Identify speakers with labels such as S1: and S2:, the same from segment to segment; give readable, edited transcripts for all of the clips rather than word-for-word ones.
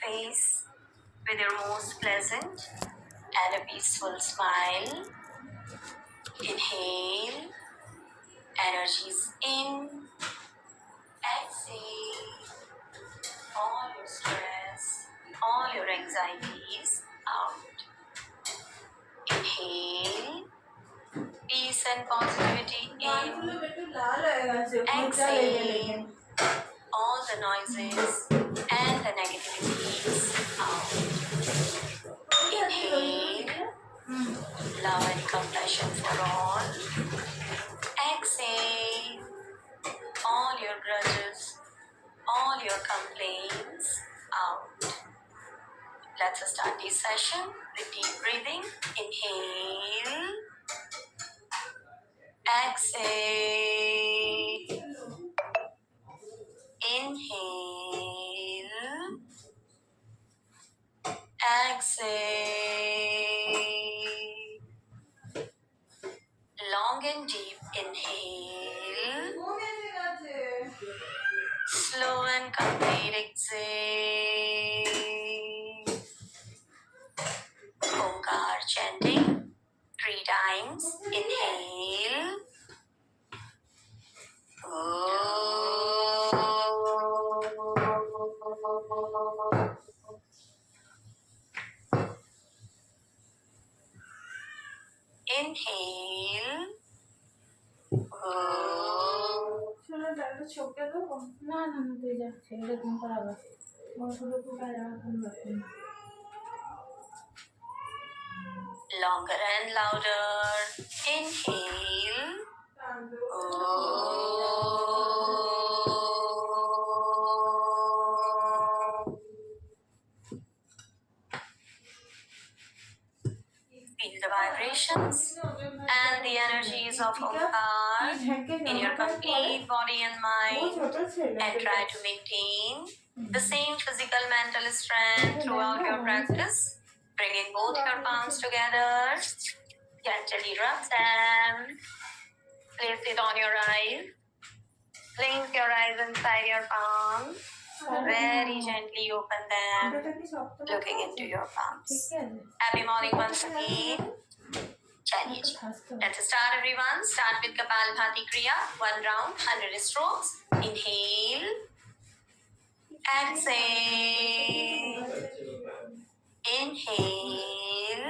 S1: face with your most pleasant and a peaceful smile. Inhale, energies in, exhale, all your stress, all your anxieties out. Inhale, peace and positivity in, exhale, all the noises and the negativities out. Inhale, love and compassion for all. Exhale, all your grudges, all your complaints out. Let's start this session with deep breathing. Inhale, exhale, inhale, exhale, long and deep inhale, slow and complete exhale. Omkar chanting 3 times. Inhale. Inhale. Longer and louder. Inhale. Feel the vibrations and the energies of Omkar in your complete body and mind, and try to maintain the same physical mental strength throughout your practice. Bringing both your palms together, gently rub them, place it on your eyes, blink your eyes inside your palms, very gently open them, looking into your palms. Happy morning once again. Chaliye ji. Let's start, everyone. Start with Kapalbhati Kriya. 1 round, 100 strokes. Inhale. Exhale. Inhale.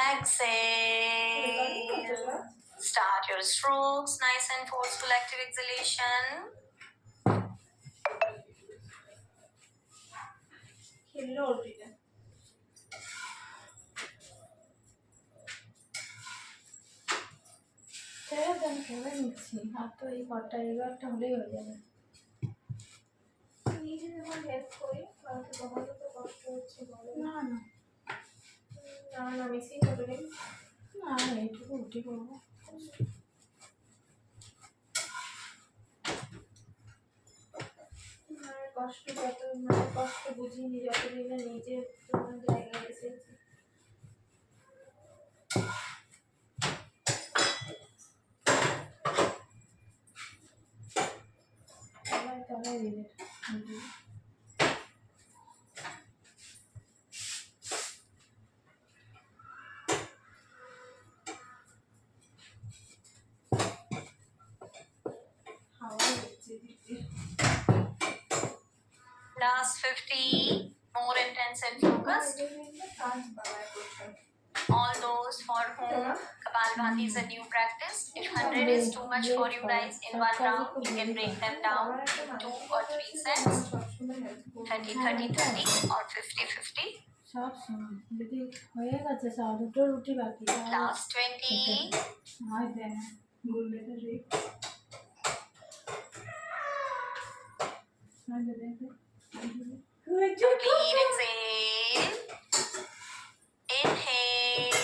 S1: Exhale. Start your strokes. Nice and forceful active exhalation. কষ্ট বুঝিনি যতদিন না নিজে তোমার জায়গায় এসেছি। Last 50, more intense and focused. All those for whom Kapalbhati is a new practice, if 100 is too much for you guys in 1 round, you can break them down to 2 or 3 sets, 30, 30, 30 or 50, 50. Last 20. Complete exhale. Inhale.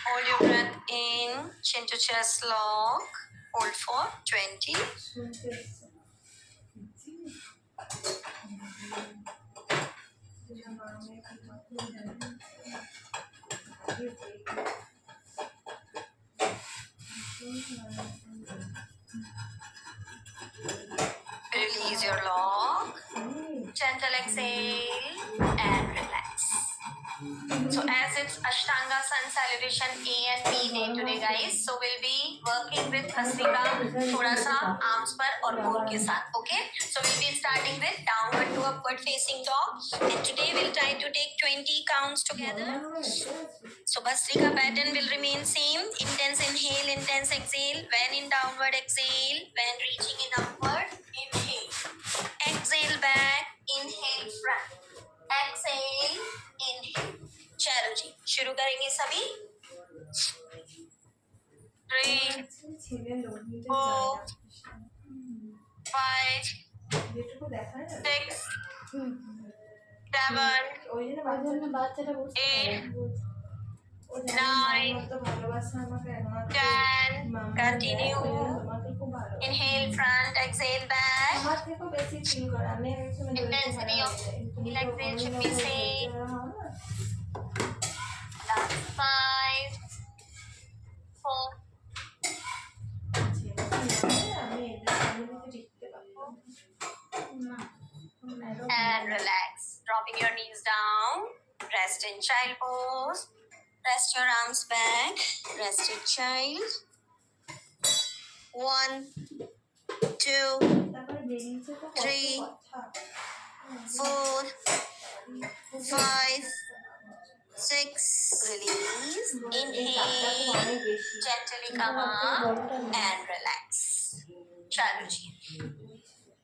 S1: Hold your breath in. Chin to chest lock. Hold for 20. Release your lock. Gentle exhale and relax. So as it's Ashtanga Sun Salutation A and B day today guys, so we'll be working with Bhastrika thoda sa arms par aur core ke saath. Okay, so we'll be starting with downward to upward facing dog, and today we'll try to take 20 counts together. So Bhastrika pattern will remain same. Intense inhale, intense exhale. When in downward, exhale. When reaching in upward, inhale. Exhale back, inhale front. Exhale, inhale. चलो जी शुरू करेंगे सभी. 3, 4, 5, 6, 7, 8, 9, 10. Continue. Inhale front, exhale back. Intensity of exhale should be same. Last 5, 4. And relax. Dropping your knees down. Rest in child pose. Rest your arms back. Rest in child. 1, 2, 3, 4, 5, 6. Release. Inhale. Gently come up and relax. Chalo ji.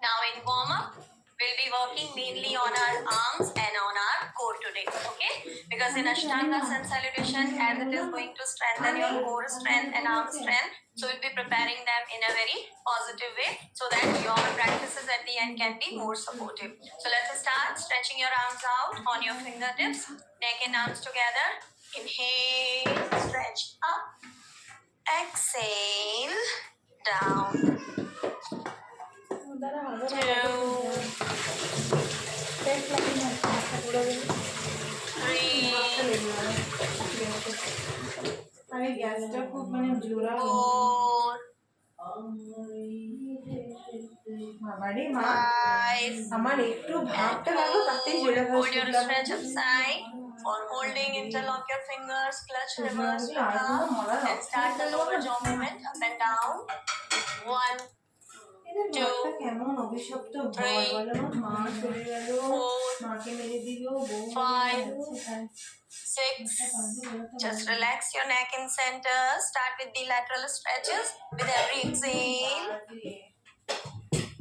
S1: Now in warm up, we'll be working mainly on our arms and on our core today. Okay? Because in Ashtanga Sun Salutation, as it is going to strengthen your core strength and arm strength, so we'll be preparing them in a very positive way so that your practices at the end can be more supportive. So let's start stretching your arms out on your fingertips, neck and arms together. Inhale, stretch up. Exhale, down. 2, 3, 4, 5. Hold your stretch upside. For holding, interlock your fingers, clutch reverse to up, and start the lower jaw movement up and down. 1, 2, 3, 4, 5, 6. Just relax your neck in center. Start with the lateral stretches with every exhale.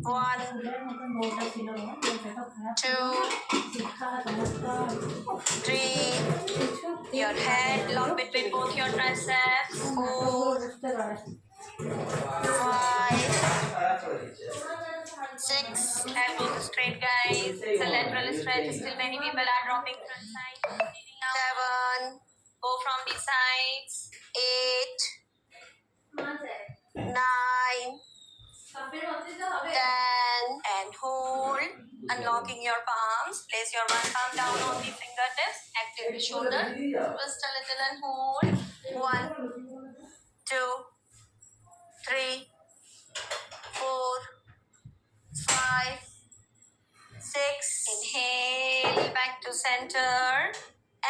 S1: 1, 2, 3. Your head lock between both your triceps. 4, 5, 6. Elbows straight, guys. It's a lateral stretch. Still many people are dropping front side. 7. Go from the sides. 8, 9, 10. And hold. Unlocking your palms. Place your one palm down on the fingertips. Active the shoulder. Twist a little and hold. 1, 2, 3, 4, 5, 6. Inhale. Back to center.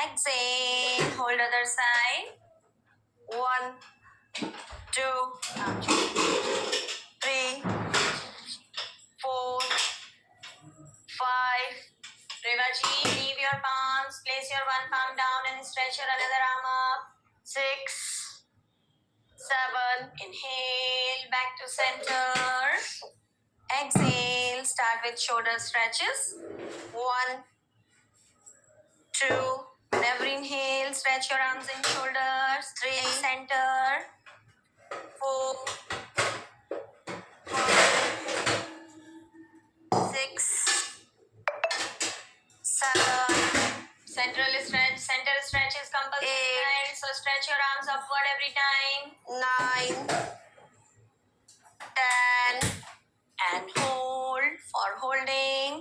S1: Exhale. Hold other side. 1, 2, 3, 4, 5. Revaji, leave your palms. Place your one palm down and stretch your another arm up. 6, 7. Inhale. Back to center. Exhale. Start with shoulder stretches. 1, 2. Whenever inhale, stretch your arms and shoulders. 3, center. 4, 6, 7. Central stretch. Center stretch is compulsory. 8. So stretch your arms upward every time. 9, 10. And hold. For holding,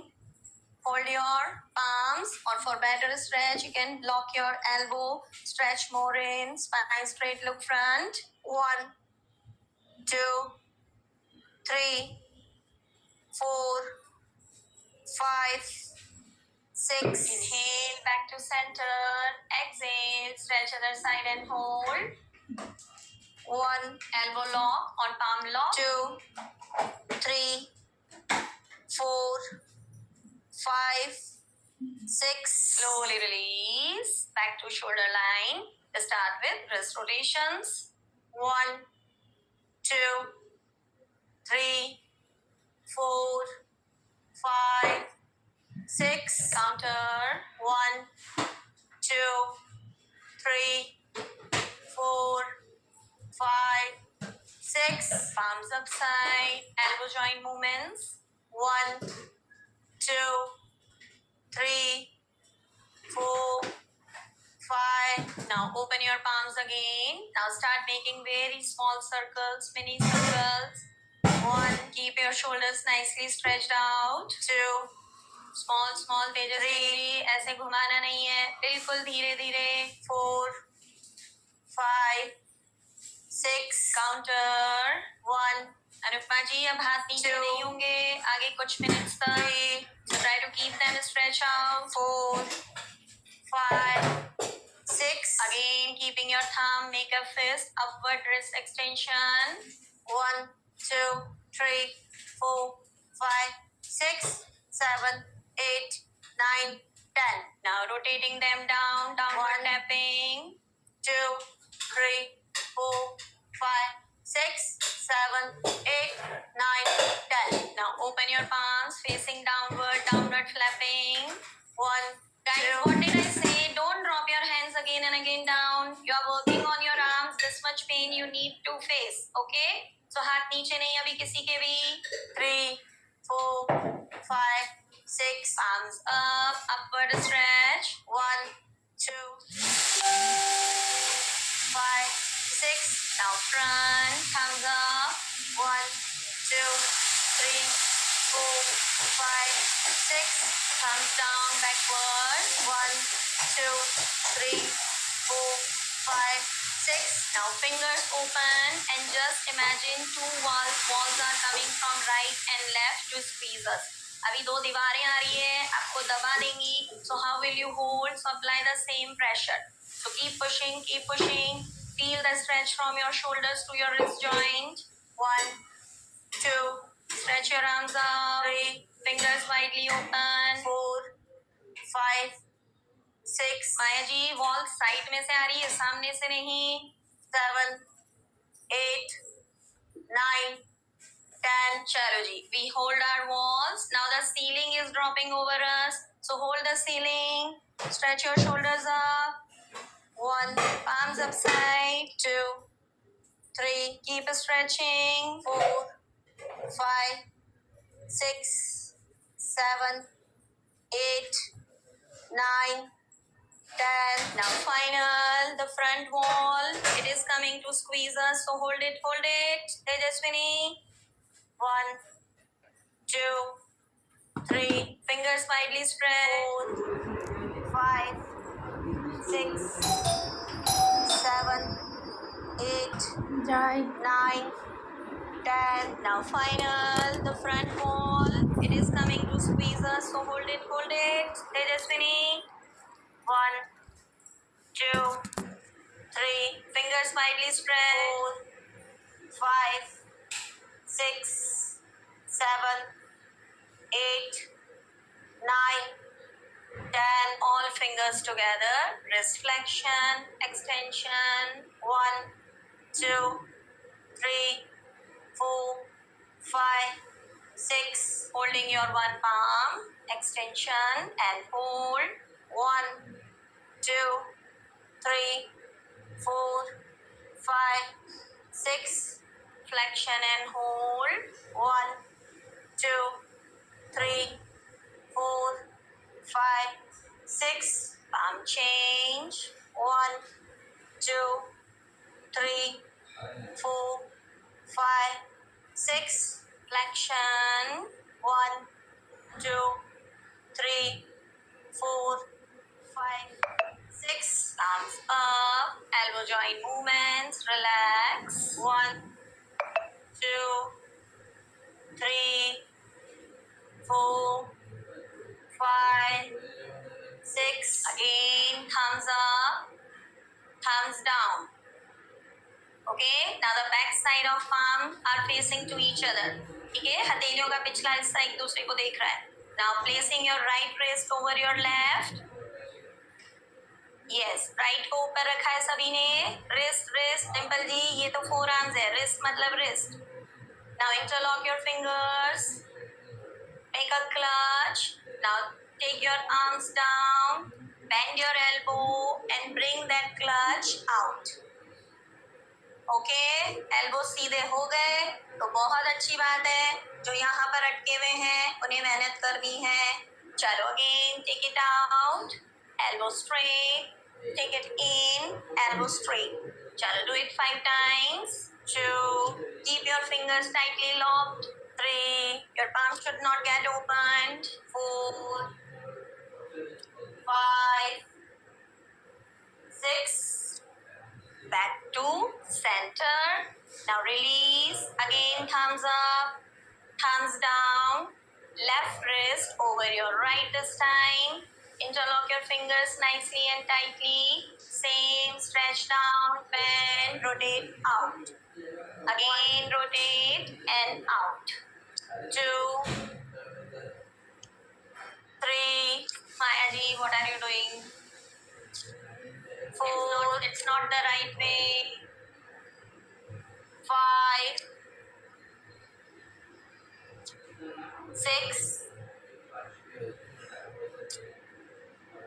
S1: hold your palms, or for better stretch, you can lock your elbow, stretch more in, spine straight, look front. 1, 2, 3, 4, 5, 6. Inhale, back to center. Exhale, stretch other side and hold. 1. Elbow lock on palm lock. 2, 3, 4, 5, 6. Slowly release. Back to shoulder line. Start with wrist rotations. 1, 2, 3, 4, 5, 6. Counter. 1, 2, 3, 4, 5, 6. Palms up side. Elbow joint movements. 1, 2, 3, 4, 5. Now open your palms again. Now start making very small circles, mini circles. 1. Keep your shoulders nicely stretched out. 2. Small तेजस्वी, ऐसे घुमाना नहीं है, बिल्कुल धीरे धीरे. 4, 5, 6. Counter. 1. Anupama जी अब हाथ नीचे नहीं होंगे आगे कुछ मिनट्स तक. So try to keep them stretched out. 4, 5, 6. Again, keeping your thumb, make a fist, upward wrist extension. 1, 2, 3, 4, 5, 6, 7, 8, 9, 10. Now rotating them down, downward tapping. 2, 3, 4, 5, 6, 7, 8, 9, 10. Now open your palms, facing downward, downward flapping. 1, guys, what did I say? Don't drop your hands again and again down. You are working on your arms. This much pain you need to face. Okay? So हाथ नीचे नहीं अभी किसी के भी. 3, 4, 5, 6. Palms up. Upward stretch. 1, 2, 5, 6. Now front. Thumbs up. 1, 2, 3, 4, 5, 6. Thumbs down, backward. 1, 2, 3, 4, 5, 6. Now fingers open and just imagine two walls are coming from right and left to squeeze us. अभी दो दीवारें आ रही है, आपको दबा देंगी. So how will you hold? So apply the same pressure. So keep pushing, keep pushing. Feel the stretch from your shoulders to your wrist joint. 1, 2, stretch your arms out. 3, fingers widely open. 4, 5, 6. Maya ji wall side में से आ रही है, सामने से नहीं. 7, 8, 9, 10. चलो जी, we hold our walls. Now the ceiling is dropping over us. So hold the ceiling. Stretch your shoulders up. 1, palms upside. 2, 3, keep stretching. 4, 5, 6, 7, 8, 9, 10. Now final, the front wall. It is coming to squeeze us. So hold it, hold it. Tejaswini. 1, 2, 3. Fingers widely spread. 4, 5, 6, 7, 8, 9, 10. Now final, the front wall. It is coming to squeeze us. So hold it, hold it. Tejaswini. 1, 2, 3. Fingers widely spread. 4, 5, 6, 7, 8, 9, 10. All fingers together. Wrist flexion, extension. 1, 2, 3, 4, 5, 6. Holding your one palm. Extension and hold. 1, 2, 3, 4, 5, 6. Flexion and hold. 1, 2, 3, 4, 5, 6. Palm change. 1, 2, 3, 4, 5, 6. Flexion. 1, 2, 3, 4, 5, 6. Arms up. Elbow joint movements. Relax. 1, 2, 3, 4, 5, side of palm are facing to each other. ठीक है, हथेलियों का पिछला हिस्सा एक दूसरे को देख रहा है. Now placing your right wrist over your left. Yes, right को ऊपर रखा है सभी ने. Wrist, wrist, डिम्पल जी ये तो forearms है. Wrist मतलब wrist. Now interlock your fingers. Make a clutch. Now take your arms down. Bend your elbow and bring that clutch out. Okay, elbow सीधे हो गए तो बहुत अच्छी बात है. जो यहाँ पर अटके हुए हैं उन्हें मेहनत करनी है. चलो again take it out. Elbow straight. Take it in. Elbow straight. चलो do it 5 times. 2. Keep your fingers tightly locked. 3. Your palms should not get opened. 4. 5. 6. Back to center. Now release. Again thumbs up, thumbs down. Left wrist over your right this time. Interlock your fingers nicely and tightly. Same, stretch down, bend, rotate out. Again rotate and out. 2. 3. Maya ji, what are you doing? 4. It's not the right way. 5. 6.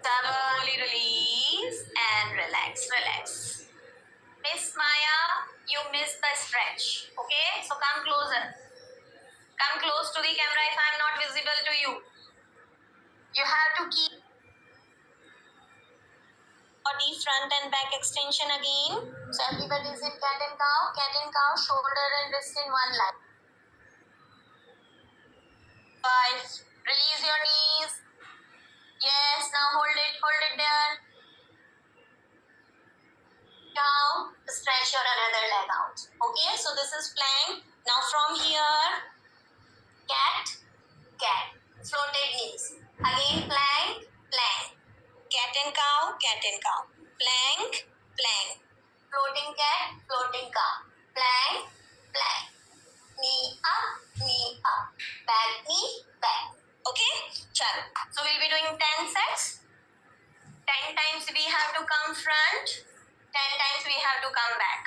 S1: Slowly release and relax, relax. Miss Maya, you missed the stretch. Okay, so come closer. Come close to the camera if I am not visible to you. You have to keep body front and back extension again. So everybody is in cat and cow, shoulder and wrist in one line. 5. Release your knees. Yes, now hold it there. Down, stretch your another leg out. Okay, so this is plank. Now from here, cat, floated knees. Again plank, plank. Cat and cow, plank, plank. Floating cat, floating cow. Plank, plank. Knee up. Back knee, back. Okay? Chalo. So we'll be doing 10 sets. 10 times we have to come front. 10 times we have to come back.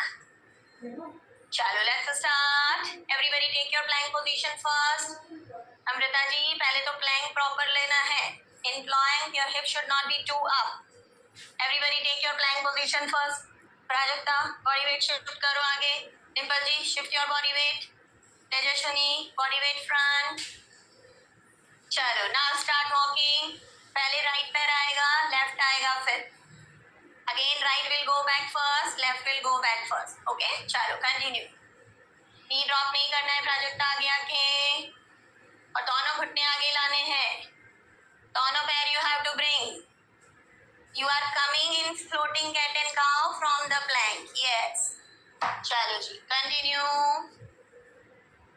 S1: Chalo, let's start. Everybody take your plank position first. Amrita ji पहले तो plank proper लेना है. In plank, your hip should not be too up. Everybody take your plank position first. Prajakta body weight shift करो आगे. डिम्पल जी shift your body weight. Tejaswini body weight front. चलो now start walking. पहले right पैर आएगा, left आएगा फिर. Again right will go back first, left will go back first. Okay? चलो continue. knee drop नहीं करना है प्राजक्ता आगे आके. और दोनों घुटने आगे लाने हैं. दोनों पैर you have to bring. You are coming in floating cat and cow from the plank. Yes. चलो जी continue.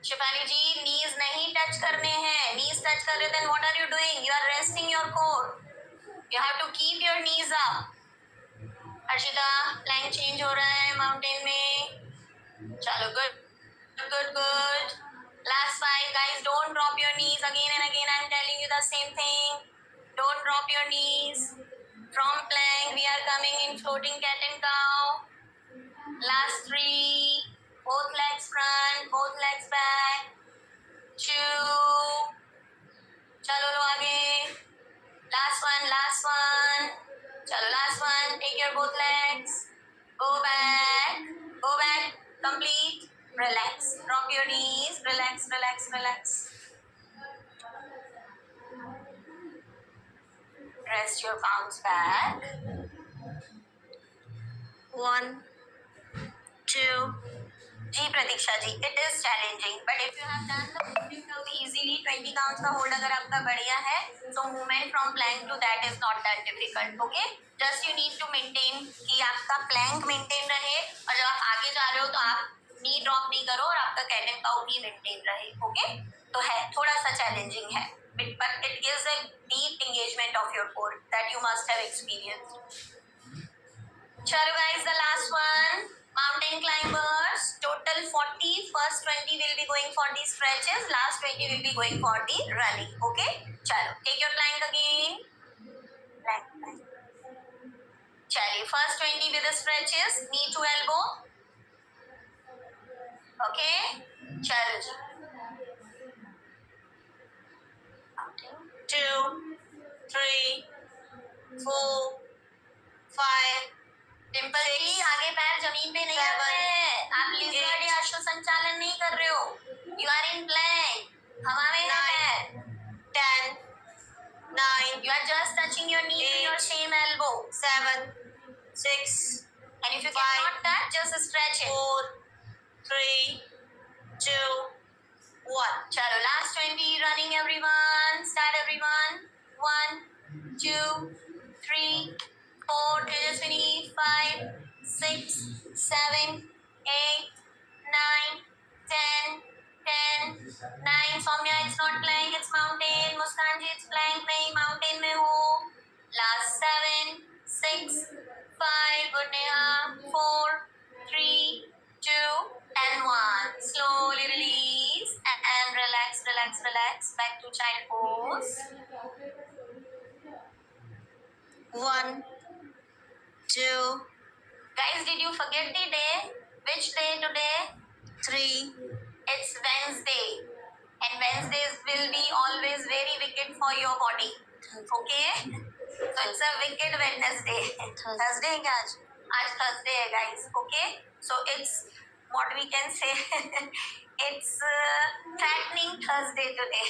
S1: शिफाली जी knees नहीं touch करने हैं. knees touch कर रहे then what are you doing? You are resting your core. You have to keep your knees up. Arshita plank change हो रहा है mountain में. चलो good. Last 5 guys, don't drop your knees again and again. I am telling you the same thing. Don't drop your knees. From plank we are coming in floating cat and cow. Last 3. Both legs front, both legs back. 2. Chalo lo aage. Last one. Chalo last one. Take your both legs. Go back. Complete. Relax. Drop your knees. Relax. Rest your palms back. 1, 2. Ji Pratiksha ji, it is challenging, but if you have done the movement curve easily, 20 counts का hold अगर आपका बढ़िया है, so movement from plank to that is not that difficult, okay? Just you need to maintain कि आपका plank maintain रहे और जब आप आगे जा रहे हो तो आप knee drop नहीं करो और आपका cat and cow भी maintain रहे, okay? तो है थोड़ा सा challenging है, but it gives a deep engagement of your core that you must have experienced. चलो guys, the last one. Mountain climbers, total 40. First 20 will be going for the stretches. Last 20 will be going for the running. Okay? Chalo. Take your plank again. Plank, plank. Chalo. First 20 with the stretches. Knee to elbow. Okay? Chalo. 2, 3, 4, 5. Dimple जी आगे पैर जमीन पे नहीं रख रहे हैं, आप lizard या अश्व संचालन नहीं कर रहे हो. यू आर इन प्लैंक, हवा में है पैर. 10, 9, you are just touching your knee to your same elbow. 7, 6, and if you cannot touch, just stretch it. 4, 3, 2, 1. चलो last 20 running everyone. Start everyone. 1, 2, 3, 4, Tejaswini, 5, 6, 7, 8, 9, 10, 10, 9. Soumya, it's not plank, it's mountain. Muskan ji, it's plank, nahi mountain mein ho. Last 7, 6, 5, good Neha, 4, 3, 2, and 1. Slowly release and relax, relax, relax. Back to child pose. 1, 2. Guys, did you forget the day? Which day today? 3. It's Wednesday. And Wednesdays will be always very wicked for your body. Okay? So it's a wicked Wednesday. Thursday है क्या आज? आज Thursday है guys. Okay? So it's what we can say. It's threatening Thursday today.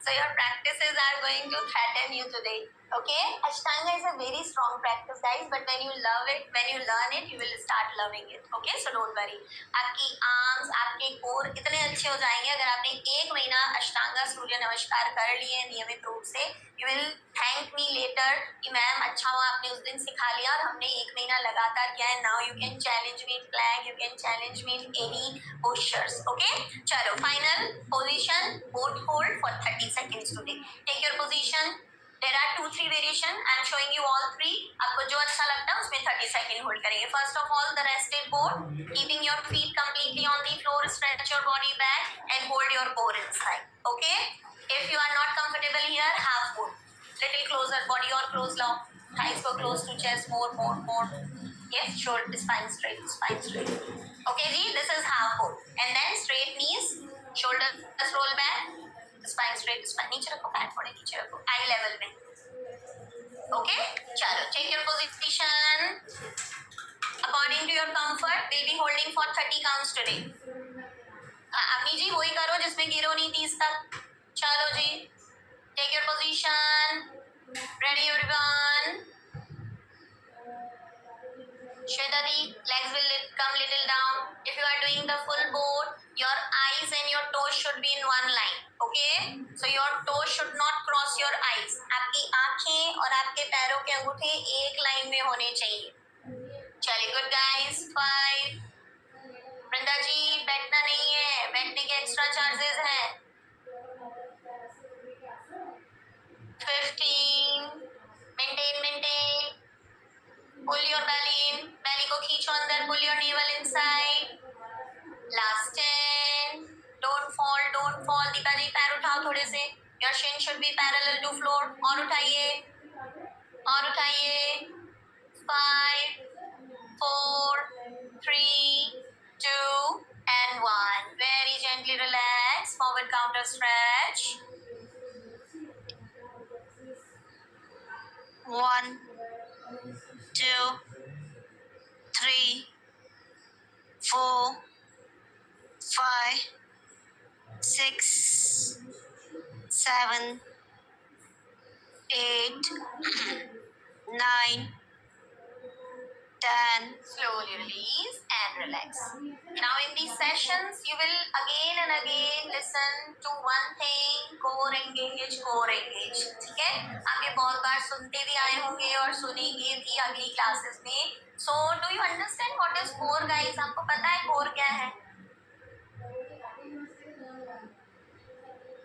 S1: So your practices are going to threaten you today. Okay? Ashtanga is a very strong practice, guys. But when you love it, when you learn it, you will start loving it. Okay? So don't worry. आपकी arms, आपके core इतने अच्छे हो जाएंगे अगर आपने 1 महीना अष्टांगा सूर्य नमस्कार कर लिए नियमित रूप से. You will thank me later कि मैम अच्छा हुआ आपने उस दिन सिखा लिया और हमने 1 महीना लगातार किया है. Now you can challenge me in plank. You can challenge me in any postures. Okay? चलो final position boat hold for 30 seconds today. Take your position. There are 2-3 variation. I am showing you all 3. आपको जो अच्छा लगता है उसमें 30 second hold करेंगे. First of all, the rested boat, keeping your feet completely on the floor. Stretch your body back and hold your core inside. Okay? If you are not comfortable here, half hold. Little closer, body or close now. Thighs go close to chest. More. Yes, shoulder, spine straight, spine straight. Okay, ji, this is half hold. And then straight knees, shoulders roll back. Spine straight, spine नीचे रखो, पैर थोड़े नीचे रखो, eye level में. Okay, चलो, take your position. According to your comfort, we'll be holding for 30 counts today. अम्मी जी वही करो जिसमें गिरो नहीं 30 तक. चलो जी, take your position. Ready everyone? Shwetadi, legs will come little down. If you are doing the full boat, your eyes and your toes should be in one line. Okay? So your toes should not cross your eyes. आपकी आँखें और आपके पैरों के अंगूठे एक line में होने चाहिए. चलिए, good guys. 5. वृंदा जी बैठना नहीं है, बैठने के एक्स्ट्रा चार्जेस हैं. 15. Maintain. Pull your belly in. Belly को खींचो अंदर. Pull your navel inside. Last 10. Don't fall. Deepa जी पैर उठाओ थोड़े से. Your shin should be parallel to floor. और उठाइए. 5, 4, 3, 2, and 1. Very gently relax. Forward counter stretch. 1, 2, 3, 4, 5, 6, 7, 8, 9, 10. Slowly release and relax. Now in these sessions, you will again and again listen to one thing, core engage. ठीक है? आप ये बहुत बार सुनते भी आए होंगे और सुनेंगे भी अगली क्लासेस में. So do you understand what is core, guys? आपको पता है core क्या है?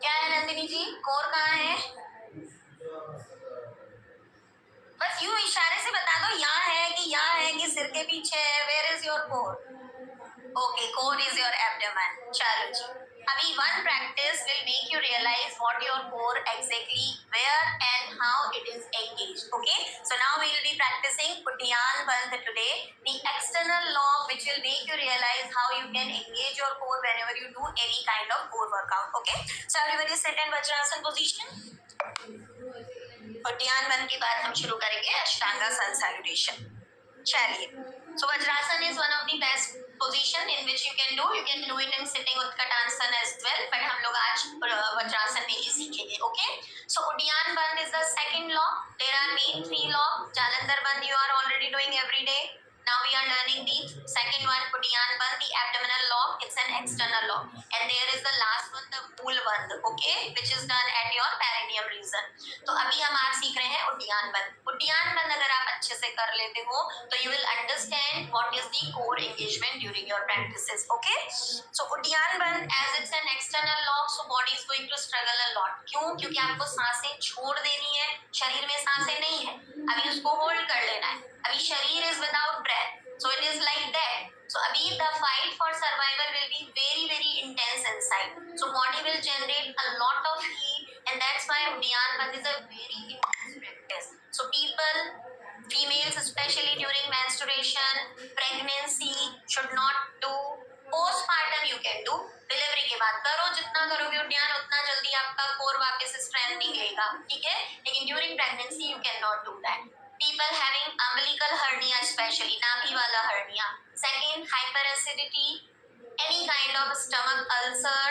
S1: क्या है नंदिनी जी? core कहाँ है? बस यूं इशारे से बता दो, यहाँ है कि क्या है कि सिर के पीछे है. Where is your core? Okay, core is your abdomen. चलो जी. अभी one practice will make you realize what your core exactly where and how it is engaged. Okay, so now we will be practicing Uddiyaan Bandh today, the external lock which will make you realize how you can engage your core whenever you do any kind of core workout. Okay, so everybody sit in Vajrasana position. उद्यान बंद के बाद हम शुरू करेंगे अष्टांगा सन salutation. चलिए. So Vajrasana is one of the best position in which you can do it in sitting Utkatasana as well, but हम लोग आज Vajrasana में ही सीखेंगे. Okay, so Uddiyaan Bandh is the second law. There are main three laws. Jalandhar Bandh you are already doing every day. Now we are learning the second one, Uddiyaan Bandh, the abdominal lock. It's an external lock. And there is the last one, the Mool Bandh, okay, which is done at your perineum region. तो अभी हम आज सीख रहे हैं उद्यान बंद. उद्यान बंद अगर आप अच्छे से कर लेते हो तो you will understand what is the core engagement during your practices. Okay, so उद्यान बंद as it's an external lock, so body is going to struggle a lot. क्यों? क्योंकि आपको सांसें छोड़ देनी है. शरीर में सांसें नहीं है, अभी उसको होल्ड कर लेना है. अभी शरीर is without breath, so it is like that. So अभी the fight for survival will be very very intense inside. So body will generate a lot of heat, and that's why Uddiyaan Bandh is a very intense practice. So people, females especially during menstruation, pregnancy should not do. Postpartum you can do. Delivery के बाद करो, जितना करोगे उद्यान उतना जल्दी आपका core वापस स्ट्रेंथनिंग लेगा. ठीक है, लेकिन during pregnancy you can not do that. People having umbilical hernia, especially नाभि वाला hernia. Second, hyperacidity, any kind of stomach ulcer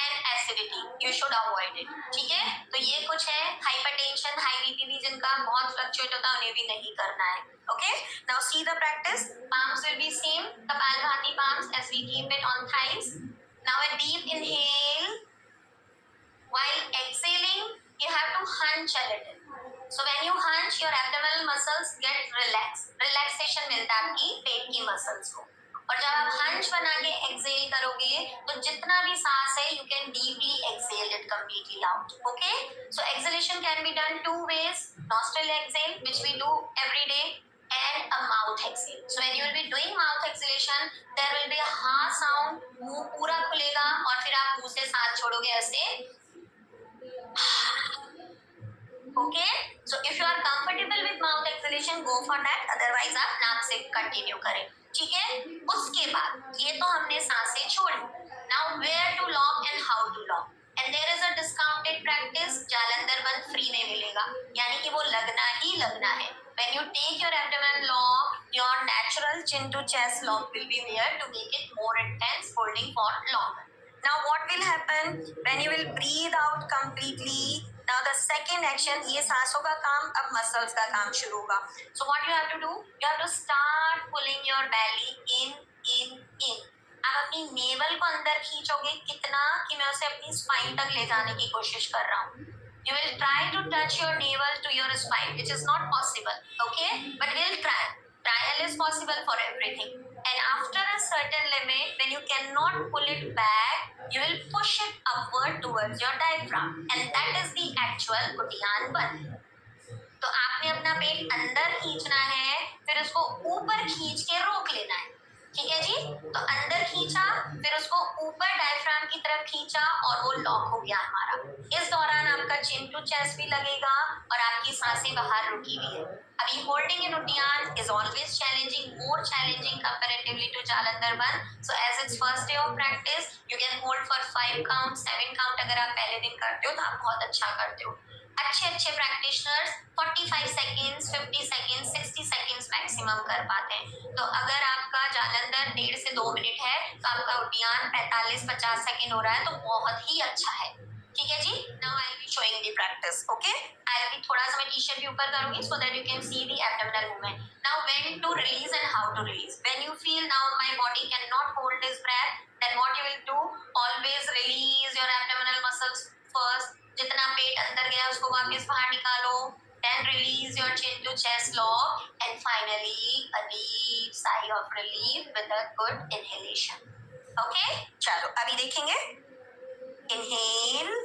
S1: and acidity, you should avoid it. ठीक है, तो ये कुछ है. Hypertension, high BP भी जिनका बहुत fluctuate होता है उन्हें भी नहीं करना है. Okay, now see the practice. Palms will be same, Kapalbhati palms as we keep it on thighs. Now a deep inhale. While exhaling, you have to hunch a little. So when you hunch, your abdominal muscles get relaxed. Relaxation मिलता है आपकी पेट की muscles को. और जब आप hunch बना के exhale करोगे, तो जितना भी सांस है, you can deeply exhale it completely out. Okay? So exhalation can be done two ways. Nostril exhale, which we do every day, and a mouth exhale. So when you will be doing mouth exhalation, there will be a ha sound. मुंह पूरा खुलेगा और फिर आप मुंह से सांस छोड़ोगे ऐसे. Okay, so if you are comfortable with mouth exhalation, go for that. Otherwise आप नाक से कंटिन्यू करें. ठीक है, उसके बाद ये तो हमने सांसें छोड़ी. Now where to lock and how to lock. And there is a discounted practice. Jalandhar बंद फ्री में मिलेगा, यानी कि वो लगना ही लगना है. When you take your abdomen lock, your natural chin to chest lock will be there to make it more intense, holding for longer. Now what will happen when you will breathe out completely? Now the second action, ये सांसों का काम, अब muscles का काम शुरू होगा. So what you have to do? You have to start pulling your belly in. आप अपनी navel को अंदर खींचोगे कितना कि मैं उसे अपनी spine तक ले जाने की कोशिश कर रहा हूँ. You will try to touch your navel to your spine, which is not possible. Okay, but we'll try. Trial is possible for everything. And after a certain limit, when you cannot pull it back, you will push it upward towards your diaphragm, and that is the actual Uddiyaan Bandh. तो आपने अपना पेट अंदर खींचना है, फिर उसको ऊपर खींच के रोक लेना है. ठीक है जी, तो अंदर खींचा, फिर उसको ऊपर डायफ्राम की तरफ खींचा और वो लॉक हो गया हमारा. इस दौरान आपका चिन टू चेस्ट भी लगेगा और आपकी सांसें बाहर रुकी हुई है. अभी holding in Uddiyana is always challenging, more challenging comparatively to Jalandhara bandh. So as it's first day of practice, you can hold for 5 count, 7 count. अगर आप पहले दिन करते हो तो आप बहुत अच्छा करते हो. अच्छे practitioners 45 seconds, 50 seconds, 60 seconds maximum कर पाते हैं. तो अगर आपका जालंधर 1.5 से 2 मिनट है तो आपका उद्यान 45-50 सेकेंड हो रहा है, तो बहुत ही अच्छा है. ठीक है जी. Now I will be showing the practice. Okay, I will be थोड़ा सा मैं टी-शर्ट भी ऊपर करूंगी so that you can see the abdominal movement. Now when to release and how to release. When you feel now my body can not hold this breath, then what you will do, always release your abdominal muscles first. जितना पेट अंदर गया उसको वापस बाहर निकालो. Then release your chin to chest lock, and finally a deep sigh of relief with a good inhalation. Okay, चलो अभी देखेंगे. Inhale,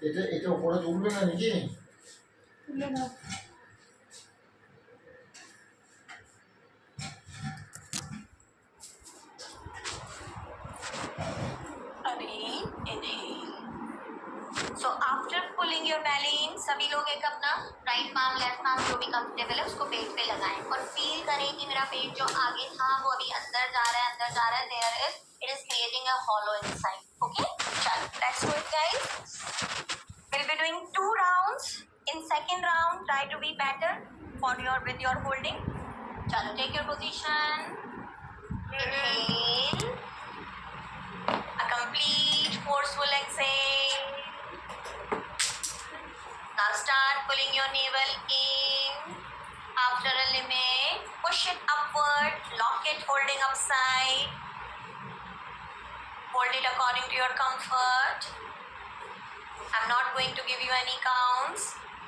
S2: এটা এটা উপরে তুলবে না নাকি? তুলে নাও।
S1: Again, inhale. So after pulling your belly in, सभी लोग एक अपना राइट पाम लेफ्ट पाम जो भी कंफर्टेबल है उसको पेट पे लगाएं और फील करें कि मेरा पेट जो आगे था वो अभी अंदर जा रहा है there is it is creating a hollow inside. Okay, चलो let's do it guys. We'll be doing 2 rounds. In second round, try to be better for with your holding. Chalo, take your position. Inhale. A complete forceful exhale. Now start pulling your navel in. After a limit, push it upward. Lock it, holding upside. Hold it according to your comfort. I'm not going to give you any counts.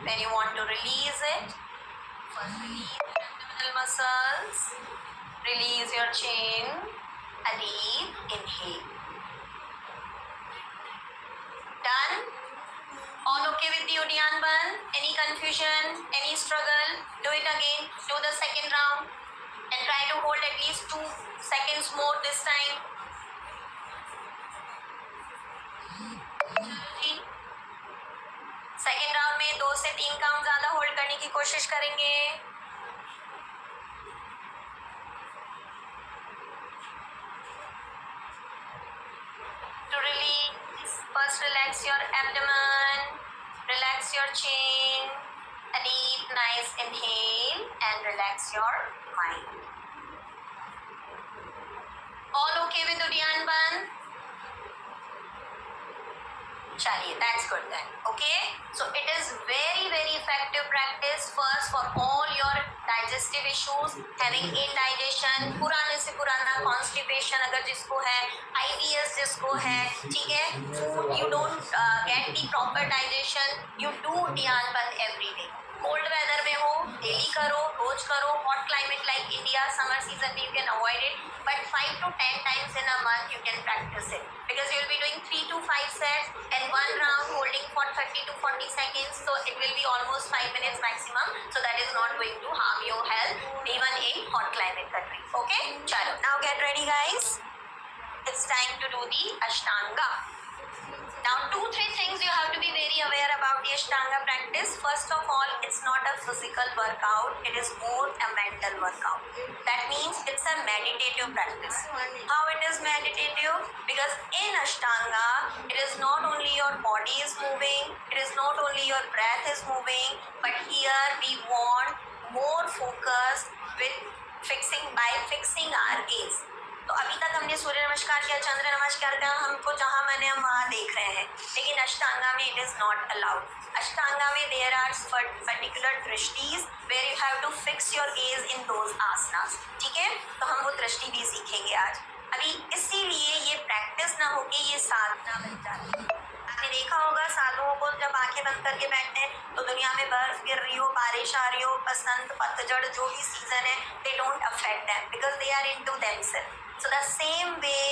S1: When you want to release it, first release your abdominal muscles, release your chin, a deep inhale. Done? All okay with the Uddiyana Bandh? Any confusion? Any struggle? Do it again. Do the second round and try to hold at least 2 seconds more this time. Second round में 2 से 3 count ज्यादा hold करने की कोशिश करेंगे. To release, first relax your abdomen, relax your chin, a deep nice inhale and relax your mind. All okay with Uddiyana Bandh? Chaliye, that's good then. Okay, so it is very effective practice first for all your digestive issues, having indigestion, पुराने से पुराना constipation अगर जिसको है, IBS जिसको है, ठीक है, food you don't get the proper digestion, you do Uddiyana Bandh every day. Cold weather में हो डेली करो, रोज करो. Hot climate like India summer season में you can avoid it, but 5 to 10 times in a month you can practice it because you will be doing 3 to 5 sets and one round holding for 30 to 40 seconds, so it will be almost 5 minutes maximum, so that is not going to harm your health even in hot climate countries. Okay, chalo, now get ready guys, it's time to do the Ashtanga. Now 2-3 things you have to be very aware about the Ashtanga practice. First of all, it's not a physical workout, it is more a mental workout. That means it's a meditative practice. How it is meditative? Because in Ashtanga, it is not only your body is moving, it is not only your breath is moving, but here we want more focus with fixing our gaze. तो अभी तक हमने सूर्य नमस्कार किया, चंद्र नमस्कार किया, हमको जहाँ मैंने हम वहाँ देख रहे हैं, लेकिन अष्टांगा में it is not allowed. Ashtanga में there are particular drishtis where you have to fix your gaze in those asanas. ठीक है, तो हम वो दृष्टि भी सीखेंगे आज. अभी इसीलिए ये प्रैक्टिस ना होके ये साधना बन जाती है. आपने देखा होगा साधुओं को जब आंखें बंद करके बैठते हैं तो दुनिया में बर्फ गिर रही हो, बारिश आ रही हो, बसंत पतझड़ जो भी सीजन है, they don't affect them because they are into themselves. So the same way,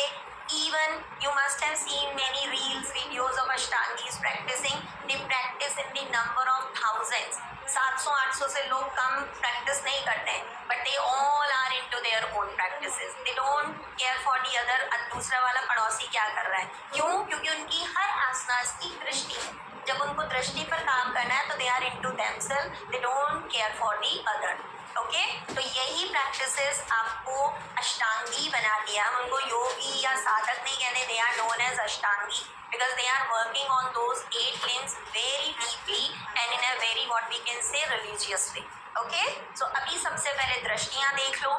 S1: even you must have seen many reels, videos of Ashtangis practicing. They practice in the number of thousands. 700-800 से लोग कम practice नहीं करते हैं, but they all are into their own practices. They don't care for the other. दूसरा वाला पड़ोसी क्या कर रहा है, क्यों? क्योंकि उनकी हर आसनास की दृष्टि है. जब उनको दृष्टि पर काम करना है तो they are into themselves. They don't care for the other. Okay, तो यही प्रैक्टिसेस आपको अष्टांगी बना दिया. हम उनको योगी या साधक नहीं कहते, they are known as Ashtangi because they are working on those 8 limbs very deeply and in a very what we can say religious way. Okay, so अभी सबसे पहले दृष्टियां देख लो.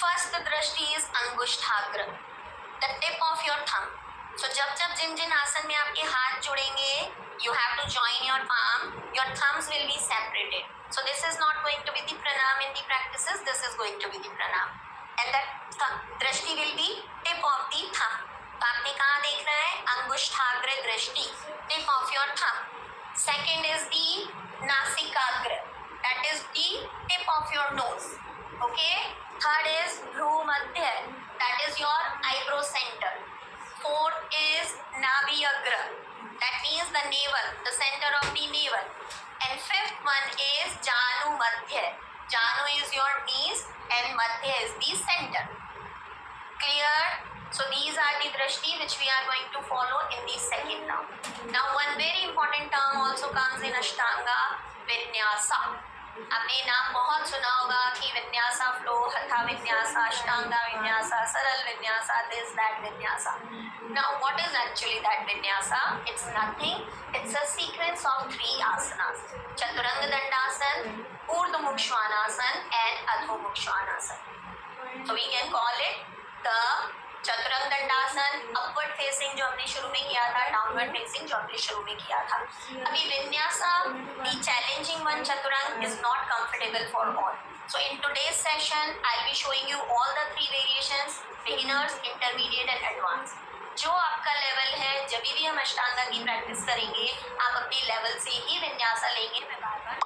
S1: First drishti is Angushthagra, the tip of your thumb. So जब जिन आसन में आपके हाथ जुड़ेंगे, you have to join your palm, your thumbs will be separated. So this is not going to be the pranam in the practices, this is going to be the pranam. And that drishti will be tip of the thumb. तो आपने कहाँ देखना है? अंगुष्ठाग्र दृष्टि, tip of your thumb. Second is the nasikagra, that is the tip of your nose. Okay. Third is navel, the center of the navel. And fifth one is Janu Madhya. Janu is your knees and Madhya is the center. Clear? So these are the drishti which we are going to follow in the second round. Now one very important term also comes in Ashtanga, Vinyasa. आपने नाम बहुत सुना होगा कि vinyasa flow, हथा विन्यासा, अष्टांगा विन्यासा, सरल vinyasa, this that vinyasa. Now what is actually that vinyasa? It's nothing. It's a sequence of 3 asanas: chaturanga dandasan, urdhva mukha svanasana and adho mukha svanasana. So we can call it the Chaturanga Dandasana, upward facing जो हमने शुरू में किया था, downward facing जो हमने शुरू में किया था. अभी vinyasa, the challenging one Chaturanga is not comfortable for all. So in today's session, I'll be showing you all the 3 variations: beginners, intermediate and advanced. जो आपका लेवल है, जब भी हम अष्टांगा की प्रैक्टिस करेंगे, आप अपने लेवल से ही विन्यासा लेंगे. मैं बार-बार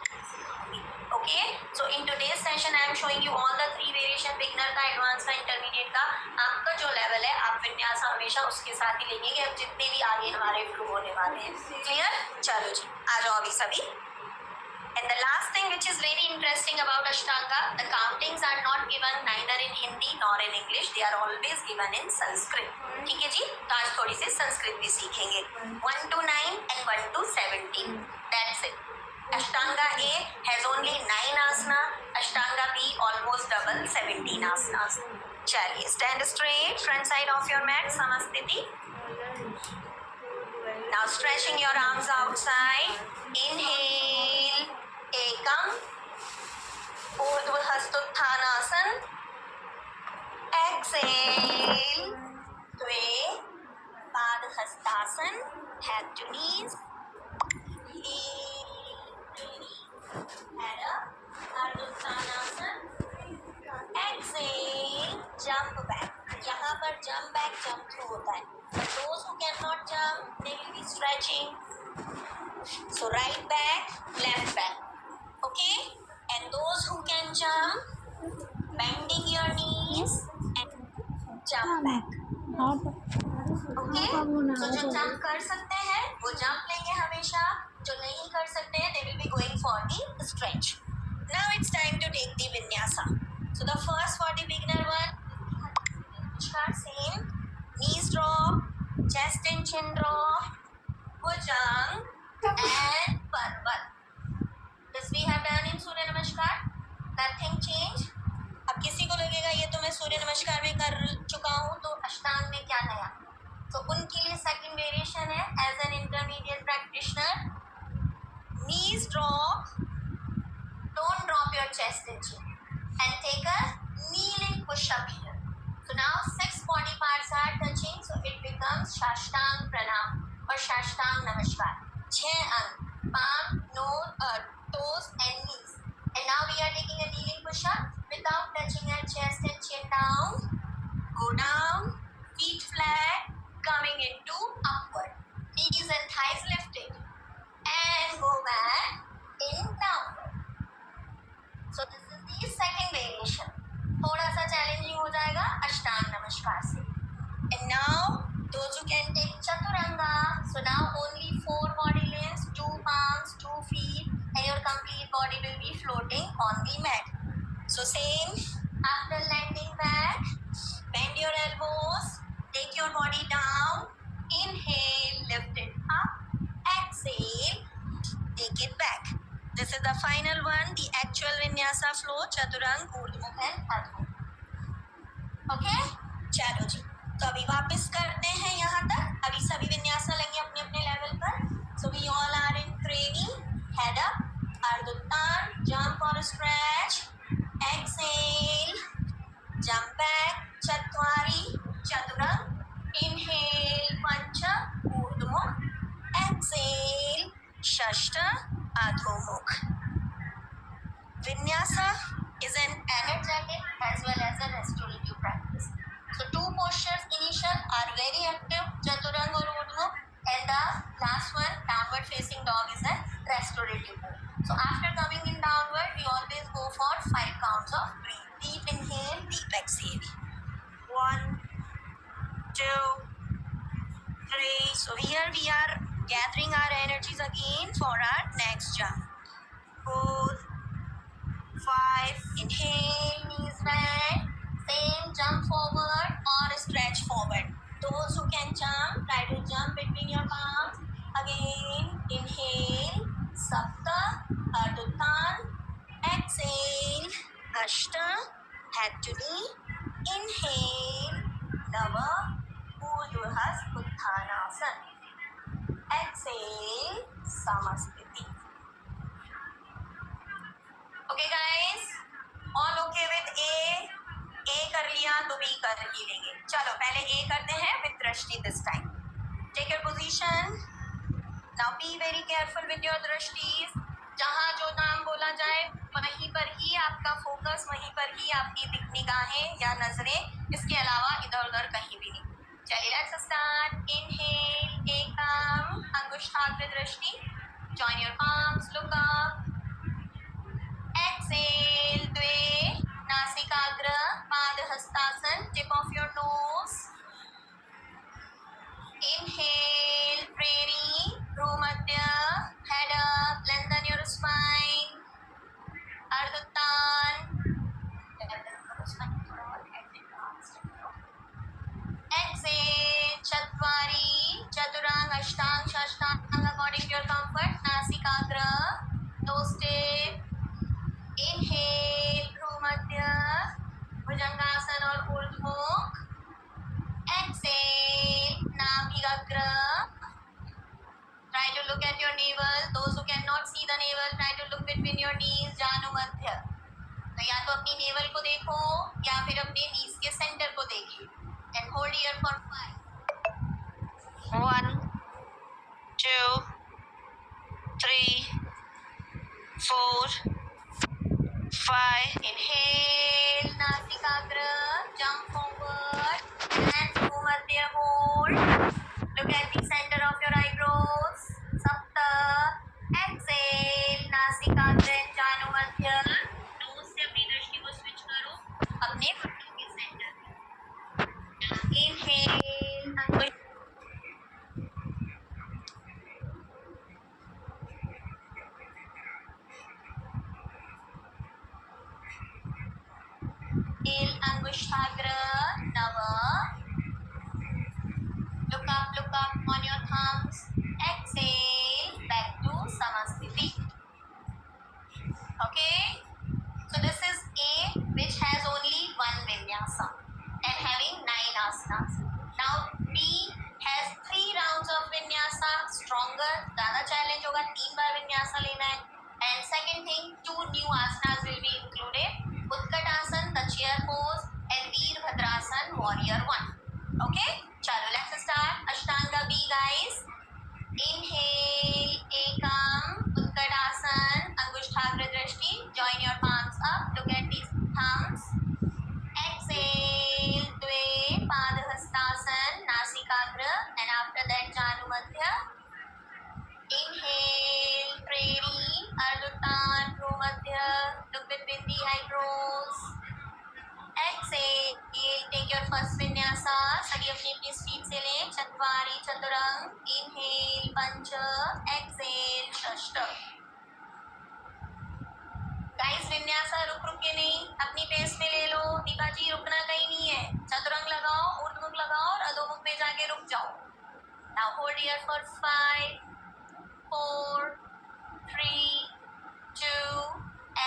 S1: Okay, so in today's session I am showing you all the 3 variation: beginner का, advanced का, intermediate का. आपका जो लेवल है, आप विन्यासा हमेशा उसके साथ ही लेंगे कि अब जितने भी आगे हमारे फ्लो होने वाले हैं. Clear? चलो जी, आ जाओ अभी सभी. And the last thing which is very interesting about Ashtanga, the countings are not given neither in Hindi nor in English. They are always given in Sanskrit. ठीक है जी? तो आज थोड़ी सी संस्कृत भी सीखेंगे. 1 to 9 and 1 to 17. That's it. Ashtanga A has only 9 asana. Ashtanga B almost double, 17 asanas. चलिए, stand straight, front side of your mat, samasthiti. Now stretching your arms outside. Inhale, ekam, urdhva hastutthanasan. Exhale, dve, padhastasan, head to knees. Exhale, jump back. यहाँ पर jump back, jump through होता है. But those who cannot jump, they will be stretching. So right back, left back. Okay? And those who can jump, bending your knees and jump back. Okay? So जो jump कर सकते हैं, वो jump लेंगे हमेशा. जो नहीं कर सकते हैं, they will be going for the stretch. Now it's time to take the vinyasa. So the first for the beginner one, same, knees drop, chest and chin drop, bhujang and parvat. This we have done in Surya Namaskar. Nothing changed. अब किसी को लगेगा ये तो मैं सूर्य नमस्कार में कर चुका हूँ, तो अष्टांग में क्या नया? तो उनके लिए सेकंड वेरिएशन है. As an intermediate practitioner, knees drop, don't drop your chest and chin, and take a kneeling push-up here. So now 6 body parts are touching, so it becomes Shashtang Pranam or Shashtang Namaskar. 6 अंग, palm, nose, toes and knees. And now we are taking a kneeling push-up without touching our chest and chin down. Go down, feet flat, coming into upward. Knees and thighs lifted. And go back in downward. So this is the second variation. थोड़ा सा challenging हो जाएगा अष्टांग नमस्कार से. And now those who can take chaturanga. So now only 4 body limbs, 2 palms, 2 feet, and your complete body will be floating on the mat. So same, after landing back, bend your elbows, take your body down, inhale, lift it up, exhale, take it back. This is the final one, the actual vinyasa flow, chaturang, urdhmukh and adhmukh. Okay? चलो जी, तो अभी वापस करते हैं यहाँ तक. अभी सभी विन्यासा लेंगे अपने अपने लेवल पर. So we all are in training. Head up, Ardha Uttan, jump or stretch. Exhale, jump back, Chatwari, Chaturang. Inhale, Pancha, Urdhmukh. Exhale, Shashta, Adhomukh. Vinyasa is an energetic as well as a restorative practice. So 2 postures initial are very active, Chaturanga or Urdhmukh, and the last one, downward facing dog, is a restorative move. So after coming in downward, we always go for 5 counts of breathe. Deep inhale, deep exhale. 1, 2, 3. So here we are gathering our energies again for our next jump. 4, 5, inhale, knees bend, same jump forward or stretch forward. Those who can jump, try to jump between your palms. Again, inhale, Sapta, Ardha Uttan, exhale, Ashta, head to knee, inhale, Nava, Urdhva Uttanasana, exhale, Samasthiti. Okay guys, all okay with A कर लिया तो B कर ही लेंगे. चलो पहले A करते हैं with drishti this time. Take your position. Now be very careful with your drishtis. जहाँ जो नाम बोला जाए वहीं पर ही आपका फोकस, वहीं पर ही आपकी निगाहें या नजरें, इसके अलावा इधर उधर कहीं भी नहीं. चलिए let's start. Inhale, ekam, अंगुष्ठाग्र दृष्टि. Join your palms, look up. Exhale, dve, nasikagra, padhastasana, tip of your nose. Inhale, prairie, bhumadhya, head up, lengthen your spine. Ardha Uttan. Exhale, Chatwari, Chaturang, Ashtang, Shashtang according to your comfort. Nasikagra, nose tip. Inhale, Bhumadhya, Bhujangasana or Urdhmukh. Exhale, Nabhigagra. Try to look at your navel. Those who cannot see the navel, try to look between your knees, Janu Madhya. तो या तो अपनी naval को देखो या फिर अपने नीज के सेंटर को देखिए. And hold here for 5. 1, 2, 3, 4, 5. Inhale, Nasikagra, jump forward, and Bhumadhya hold. Look at the center of your eyebrows. Sapta. Exhale, Nasikagra and Janu Madhya. Nose से अपनी दृष्टि को switch करो अपने घुटनों के center में. Inhale, Angushtagra, Nava. Look up on your thumbs. Exhale, back to Samasthiti. Okay? So this is A, which has only one vinyasa and having 9 asanas. Now B has 3 rounds of vinyasa, stronger, ज़्यादा challenge होगा, 3 बार vinyasa लेना है. And second thing, 2 new asanas will be included. Utkatasana, the chair pose, and Veerbhadrasana, warrior 1. Okay? Chalo, let's start. Ashtanga B, guys. Inhale, ekam, Utkatasana, Angushtagra Drishti. Join your palms up. Look at these thumbs. Exhale, dve, Padhastasana, Nasikagra, and after that Janu Madhya. Inhale, prairie, Ardha Uttan, Bhumadhya. Look between the eyebrows. Exhale, take your first vinyasa. सभी अपनी अपनी speed से लें. चत्वारी, चतुरंग. Inhale, पंच. Exhale, षष्ठ. Guys vinyasa रुक के नहीं, अपनी पेस में ले लो. दीपा जी रुकना कहीं नहीं है. चतुरंग लगाओ, ऊर्ध्वमुख लगाओ और अधोमुख में जाके रुक जाओ. Now hold here for 5, 4, 3, 2,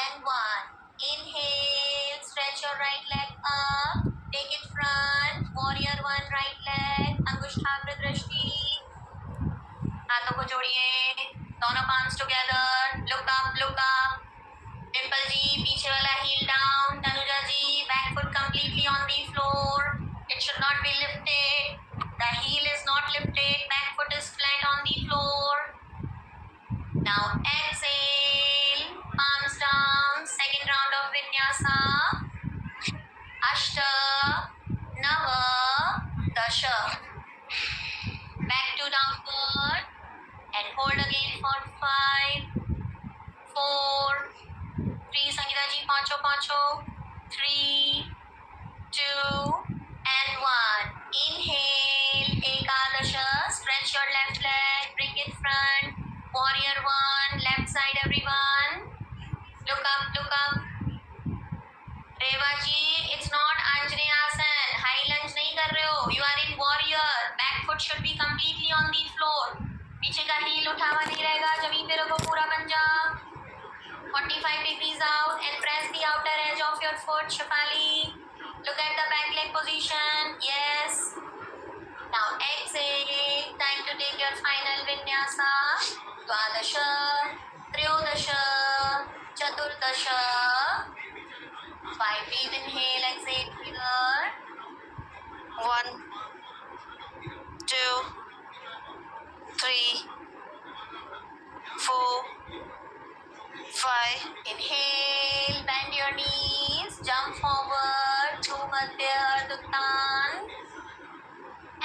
S1: and 1. Inhale, stretch your right leg up. Take it front. Warrior 1, right leg. Angushtagra Drishti. हाथों को जोड़िए. दोनों palms together. Look up, look up. Dimple ji, पीछे वाला heel down. Tanuja ji, back foot completely on the floor. It should not be lifted. The heel is not lifted. Back foot is flat on the floor. Now exhale, palms down. Second round of vinyasa. Ashta, Nava, Dasha. Back to downward and hold again for 5, 4, 3. Sangeeta ji, paancho. 3, 2, and 1. Inhale, Ekadasha. Stretch your left leg. Bring it front. उठा हुआ नहीं रहेगा, जमीन पे रखो पूरा पंजा. 45 degrees out and press the outer edge of your foot, Shafali. Look at the back leg position. Yes. Now exhale. Time to take your final vinyasa. Dwadasha, Triyodasha, Chaturdasha. 5 deep inhale, exhale here. 1, 2, 3, 4, 5. Inhale, bend your knees, jump forward to Madhya Ardha Uttan.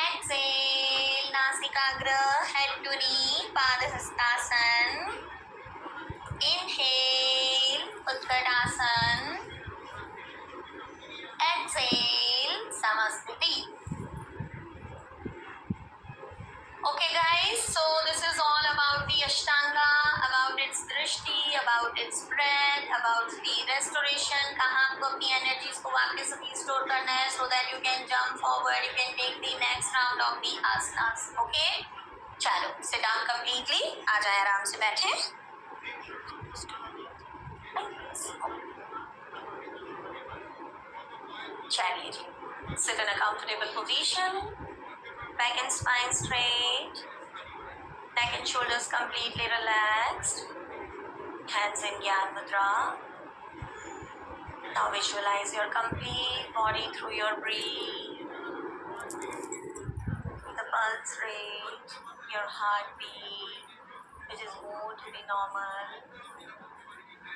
S1: Exhale, Nasikagra, head to knee, Padahastasana. Inhale, Uttanasana. Exhale, Samasthiti. Okay guys, so this is all about the Ashtanga, about its drishti, about its breath, about the restoration, कहाँ आपको अपनी energies को वापस restore करना है so that you can jump forward, you can take the next round of the asanas. Okay? चलो, sit down completely. आ जाए आराम से बैठे. चलिए जी. Sit in a comfortable position. Back and spine straight. Neck and shoulders completely relaxed. Hands in Gyan Mudra. Now visualize your complete body through your breathe. The pulse rate, your heartbeat, which is more to be normal.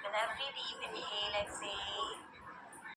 S1: With every deep inhale, exhale,